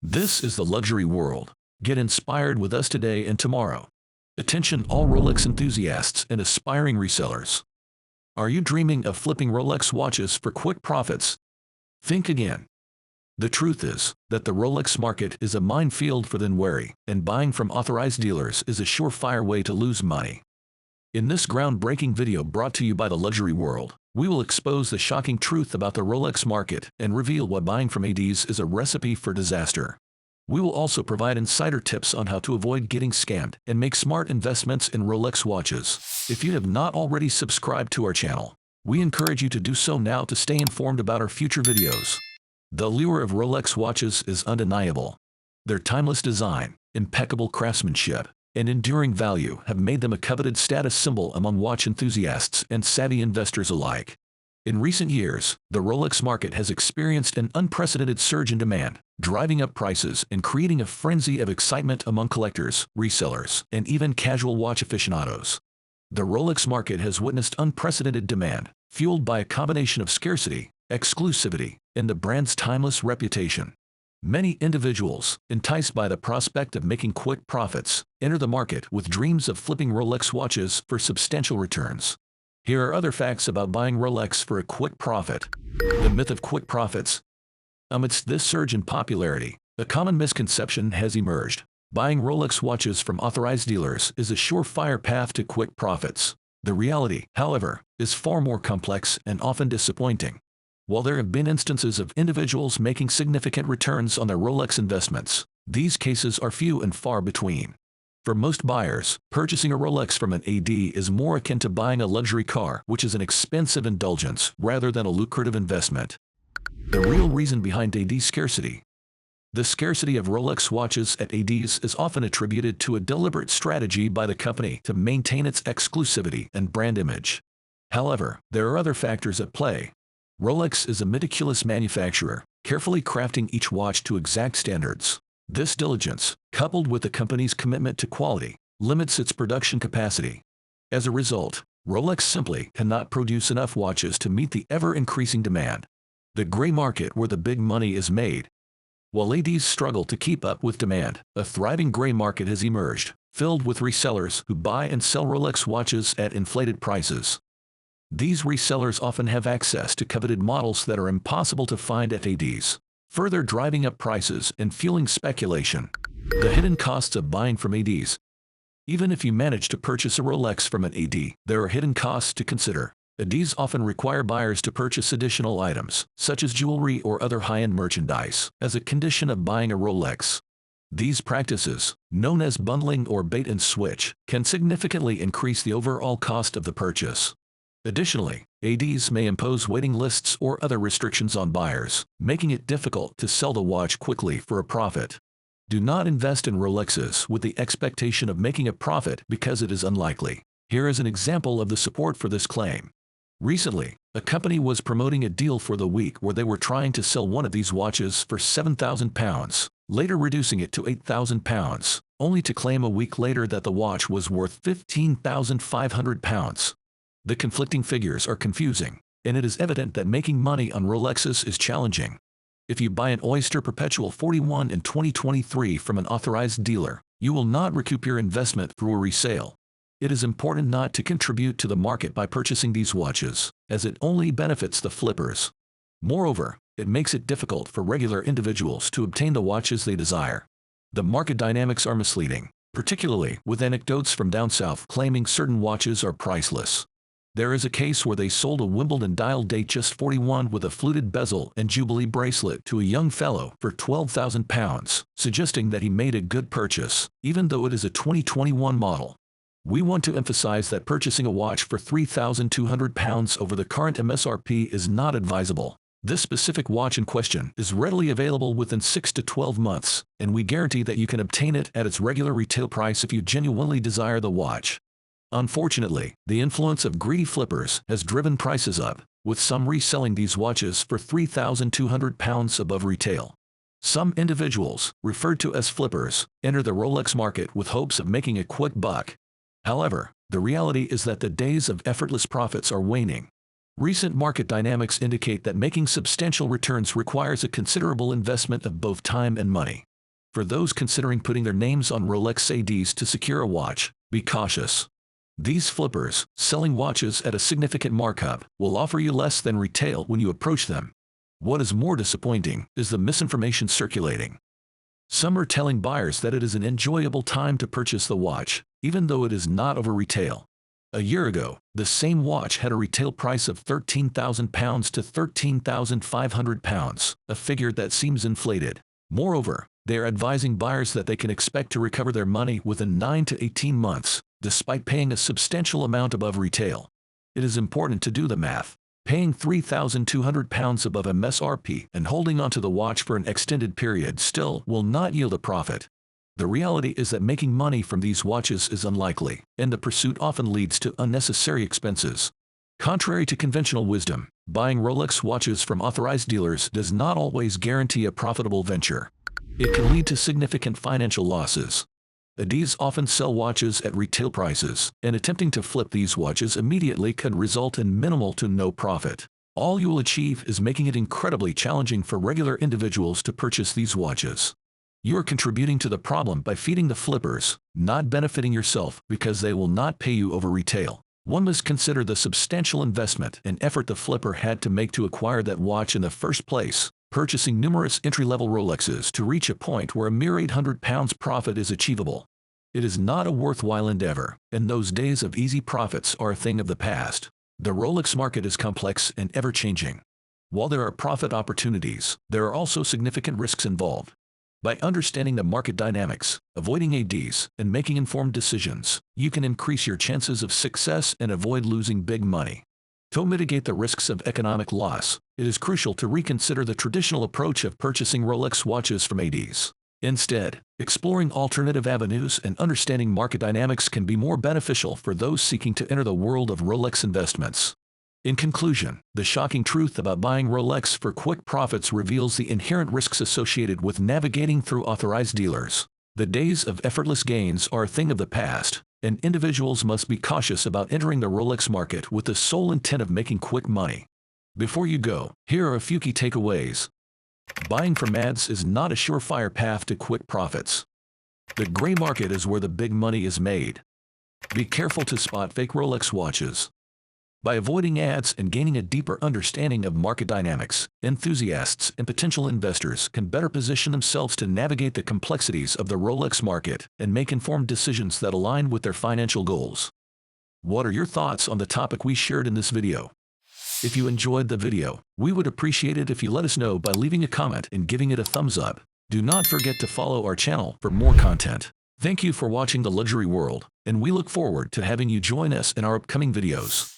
This is the luxury world. Get inspired with us today and tomorrow. Attention all Rolex enthusiasts and aspiring resellers. Are you dreaming of flipping Rolex watches for quick profits? Think again. The truth is that the Rolex market is a minefield for the unwary, and buying from authorized dealers is a surefire way to lose money. In this groundbreaking video brought to you by the luxury world, we will expose the shocking truth about the Rolex market and reveal why buying from ADs is a recipe for disaster. We will also provide insider tips on how to avoid getting scammed and make smart investments in Rolex watches. If you have not already subscribed to our channel, we encourage you to do so now to stay informed about our future videos. The allure of Rolex watches is undeniable. Their timeless design, impeccable craftsmanship, and enduring value have made them a coveted status symbol among watch enthusiasts and savvy investors alike. In recent years, the Rolex market has experienced an unprecedented surge in demand, driving up prices and creating a frenzy of excitement among collectors, resellers, and even casual watch aficionados. The Rolex market has witnessed unprecedented demand, fueled by a combination of scarcity, exclusivity, and the brand's timeless reputation. Many individuals, enticed by the prospect of making quick profits, enter the market with dreams of flipping Rolex watches for substantial returns. Here are other facts about buying Rolex for a quick profit. The myth of quick profits. Amidst this surge in popularity, a common misconception has emerged. Buying Rolex watches from authorized dealers is a surefire path to quick profits. The reality, however, is far more complex and often disappointing. While there have been instances of individuals making significant returns on their Rolex investments, these cases are few and far between. For most buyers, purchasing a Rolex from an AD is more akin to buying a luxury car, which is an expensive indulgence rather than a lucrative investment. The real reason behind AD scarcity. The scarcity of Rolex watches at ADs is often attributed to a deliberate strategy by the company to maintain its exclusivity and brand image. However, there are other factors at play. Rolex is a meticulous manufacturer, carefully crafting each watch to exact standards. This diligence, coupled with the company's commitment to quality, limits its production capacity. As a result, Rolex simply cannot produce enough watches to meet the ever-increasing demand. The gray market where the big money is made. While ADs struggle to keep up with demand, a thriving gray market has emerged, filled with resellers who buy and sell Rolex watches at inflated prices. These resellers often have access to coveted models that are impossible to find at ADs, further driving up prices and fueling speculation. The hidden costs of buying from ADs. Even if you manage to purchase a Rolex from an AD, there are hidden costs to consider. ADs often require buyers to purchase additional items, such as jewelry or other high-end merchandise, as a condition of buying a Rolex. These practices, known as bundling or bait and switch, can significantly increase the overall cost of the purchase. Additionally, ADs may impose waiting lists or other restrictions on buyers, making it difficult to sell the watch quickly for a profit. Do not invest in Rolexes with the expectation of making a profit because it is unlikely. Here is an example of the support for this claim. Recently, a company was promoting a deal for the week where they were trying to sell one of these watches for £7,000, later reducing it to £8,000, only to claim a week later that the watch was worth £15,500. The conflicting figures are confusing, and it is evident that making money on Rolexes is challenging. If you buy an Oyster Perpetual 41 in 2023 from an authorized dealer, you will not recoup your investment through a resale. It is important not to contribute to the market by purchasing these watches, as it only benefits the flippers. Moreover, it makes it difficult for regular individuals to obtain the watches they desire. The market dynamics are misleading, particularly with anecdotes from down south claiming certain watches are priceless. There is a case where they sold a Wimbledon dial Datejust 41 with a fluted bezel and Jubilee bracelet to a young fellow for £12,000, suggesting that he made a good purchase, even though it is a 2021 model. We want to emphasize that purchasing a watch for £3,200 over the current MSRP is not advisable. This specific watch in question is readily available within 6 to 12 months, and we guarantee that you can obtain it at its regular retail price if you genuinely desire the watch. Unfortunately, the influence of greedy flippers has driven prices up, with some reselling these watches for £3,200 above retail. Some individuals, referred to as flippers, enter the Rolex market with hopes of making a quick buck. However, the reality is that the days of effortless profits are waning. Recent market dynamics indicate that making substantial returns requires a considerable investment of both time and money. For those considering putting their names on Rolex ADs to secure a watch, be cautious. These flippers, selling watches at a significant markup, will offer you less than retail when you approach them. What is more disappointing is the misinformation circulating. Some are telling buyers that it is an enjoyable time to purchase the watch, even though it is not over retail. A year ago, the same watch had a retail price of £13,000 to £13,500, a figure that seems inflated. Moreover, they are advising buyers that they can expect to recover their money within 9 to 18 months, despite paying a substantial amount above retail. It is important to do the math. Paying £3,200 above MSRP and holding onto the watch for an extended period still will not yield a profit. The reality is that making money from these watches is unlikely, and the pursuit often leads to unnecessary expenses. Contrary to conventional wisdom, buying Rolex watches from authorized dealers does not always guarantee a profitable venture. It can lead to significant financial losses. ADs often sell watches at retail prices, and attempting to flip these watches immediately could result in minimal to no profit. All you will achieve is making it incredibly challenging for regular individuals to purchase these watches. You are contributing to the problem by feeding the flippers, not benefiting yourself because they will not pay you over retail. One must consider the substantial investment and effort the flipper had to make to acquire that watch in the first place, purchasing numerous entry-level Rolexes to reach a point where a mere £800 profit is achievable. It is not a worthwhile endeavor, and those days of easy profits are a thing of the past. The Rolex market is complex and ever-changing. While there are profit opportunities, there are also significant risks involved. By understanding the market dynamics, avoiding ADs, and making informed decisions, you can increase your chances of success and avoid losing big money. To mitigate the risks of economic loss, it is crucial to reconsider the traditional approach of purchasing Rolex watches from ADs. Instead, exploring alternative avenues and understanding market dynamics can be more beneficial for those seeking to enter the world of Rolex investments. In conclusion, the shocking truth about buying Rolex for quick profits reveals the inherent risks associated with navigating through authorized dealers. The days of effortless gains are a thing of the past, and individuals must be cautious about entering the Rolex market with the sole intent of making quick money. Before you go, here are a few key takeaways. Buying from ads is not a surefire path to quick profits. The gray market is where the big money is made. Be careful to spot fake Rolex watches. By avoiding ads and gaining a deeper understanding of market dynamics, enthusiasts and potential investors can better position themselves to navigate the complexities of the Rolex market and make informed decisions that align with their financial goals. What are your thoughts on the topic we shared in this video? If you enjoyed the video, we would appreciate it if you let us know by leaving a comment and giving it a thumbs up. Do not forget to follow our channel for more content. Thank you for watching The Luxury World, and we look forward to having you join us in our upcoming videos.